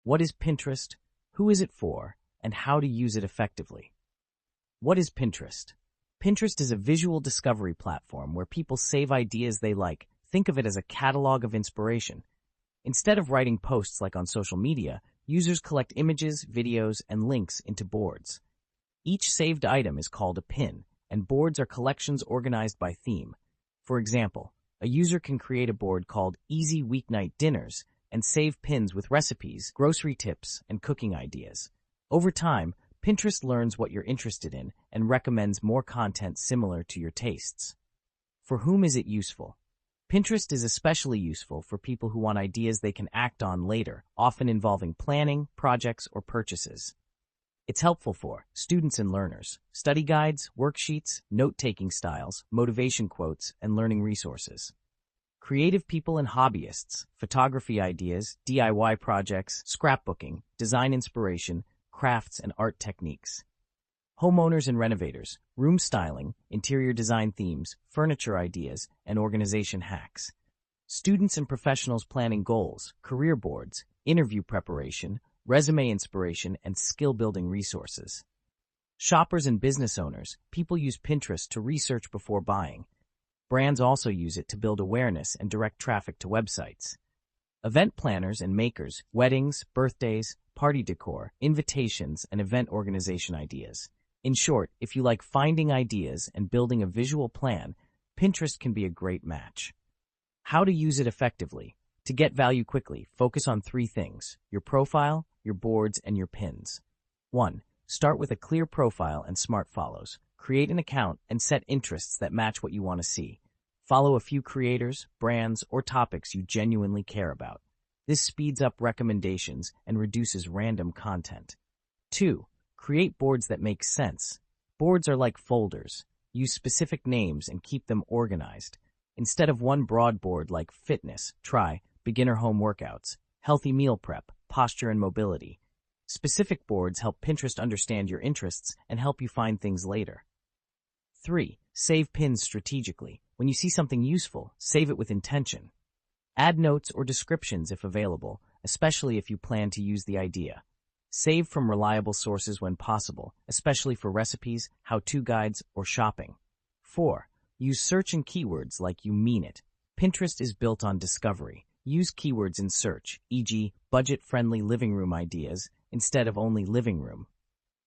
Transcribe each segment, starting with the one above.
What is Pinterest? Who is it for? And how to use it effectively? What is Pinterest? Pinterest is a visual discovery platform where people save ideas they like. Think of it as a catalog of inspiration. Instead of writing posts like on social media, users collect images, videos, and links into boards. Each saved item is called a pin, and boards are collections organized by theme. For example, a user can create a board called Easy Weeknight Dinners and save pins with recipes, grocery tips, and cooking ideas. Over time, Pinterest learns what you're interested in and recommends more content similar to your tastes. For whom is it useful? Pinterest is especially useful for people who want ideas they can act on later, often involving planning, projects, or purchases. It's helpful for students and learners, study guides, worksheets, note-taking styles, motivation quotes, and learning resources. Creative people and hobbyists, photography ideas, DIY projects, scrapbooking, design inspiration, crafts, and art techniques. Homeowners and renovators, room styling, interior design themes, furniture ideas, and organization hacks. Students and professionals planning goals, career boards, interview preparation, resume inspiration, and skill-building resources. Shoppers and business owners, people use Pinterest to research before buying. Brands also use it to build awareness and direct traffic to websites. Event planners and makers, weddings, birthdays, party decor, invitations, and event organization ideas. In short, if you like finding ideas and building a visual plan, Pinterest can be a great match. How to use it effectively? To get value quickly, focus on 3 things: your profile, your boards, and your pins. 1. Start with a clear profile and smart follows. Create an account and set interests that match what you want to see. Follow a few creators, brands, or topics you genuinely care about. This speeds up recommendations and reduces random content. 2. Create boards that make sense. Boards are like folders. Use specific names and keep them organized. Instead of one broad board like fitness, try beginner home workouts, healthy meal prep, posture and mobility. Specific boards help Pinterest understand your interests and help you find things later. 3. Save pins strategically. When you see something useful, save it with intention. Add notes or descriptions if available, especially if you plan to use the idea. Save from reliable sources when possible, especially for recipes, how-to guides, or shopping. 4. Use search and keywords like you mean it. Pinterest is built on discovery. Use keywords in search, e.g., budget-friendly living room ideas, instead of only living room.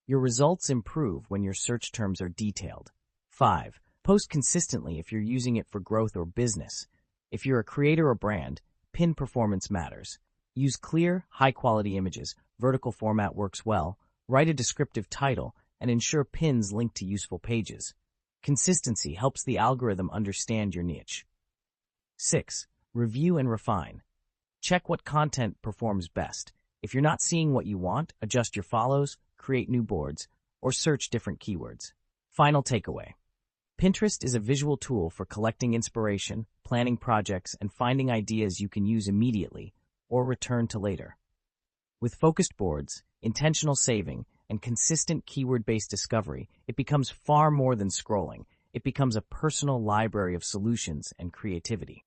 Your results improve when your search terms are detailed. 5. Post consistently if you're using it for growth or business. If you're a creator or brand, pin performance matters. Use clear, high-quality images. Vertical format works well. Write a descriptive title and ensure pins link to useful pages. Consistency helps the algorithm understand your niche. 6. Review and refine. Check what content performs best. If you're not seeing what you want, adjust your follows, create new boards, or search different keywords. Final takeaway. Pinterest is a visual tool for collecting inspiration, planning projects, and finding ideas you can use immediately or return to later. With focused boards, intentional saving, and consistent keyword-based discovery, it becomes far more than scrolling. It becomes a personal library of solutions and creativity.